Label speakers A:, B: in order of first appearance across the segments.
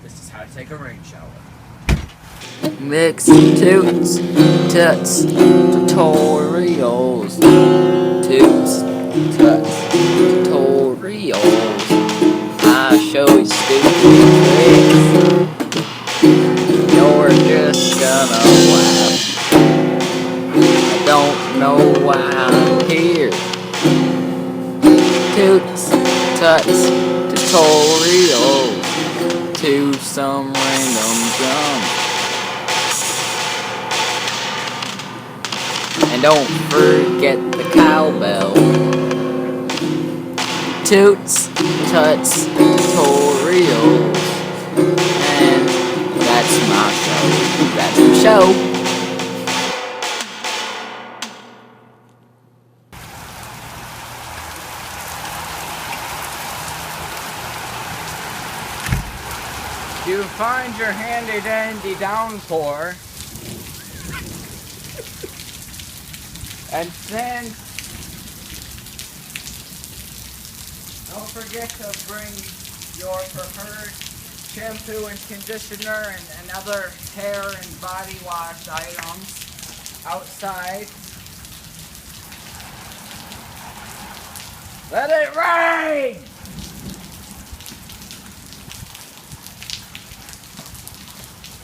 A: This is how to take a rain shower.
B: Mix, toots, tuts, tutorials. Toots, tuts, tutorials. I show you stupid tricks. You're just gonna laugh. I don't know why I'm here. Toots, tuts, tutorials. To some random drum. And don't forget the cowbell. Toots, tuts, tutorials. And that's my show. That's the show.
A: You find your handy dandy downpour, and then don't forget to bring your preferred shampoo and conditioner and other hair and body wash items outside. Let it rain!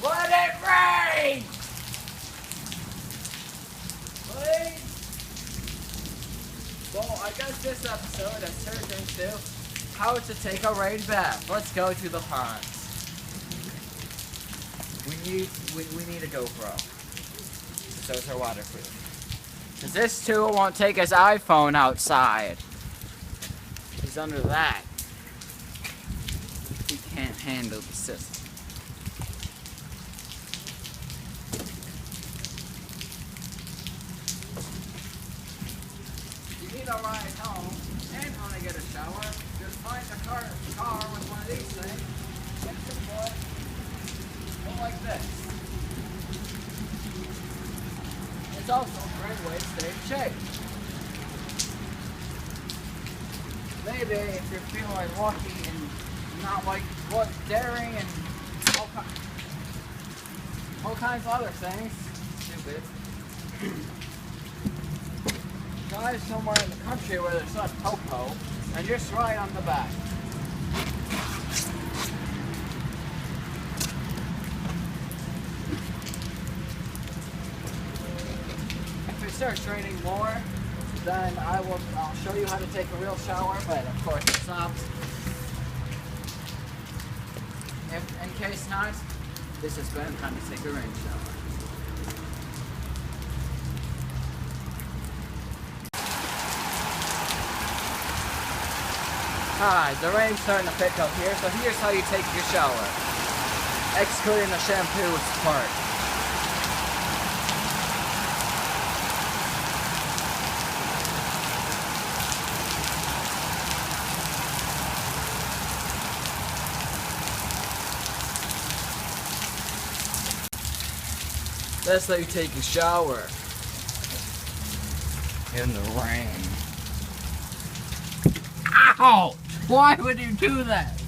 A: Let it rain! Please? Well, I guess this episode has turned into how to take a rain bath. Let's go to the ponds. We need a GoPro. So it's our waterproof. Cause this tool won't take his iPhone outside. He's under that. He can't handle the system. Need a ride home and want to get a shower, just find a car with one of these things, and go like this. It's also a great way to stay in shape. Maybe if you're feeling lucky and not like daring and all kinds of other things, stupid. Drive somewhere in the country where there's not popo and just ride on the back. If it starts raining more, then I'll show you how to take a real shower, but of course it stops. If in case not, this has been how to take a rain shower. Hi, the rain's starting to pick up here, so here's how you take your shower. Excluding the shampoo part. That's how you take a shower. In the rain. Ow! Why would you do that?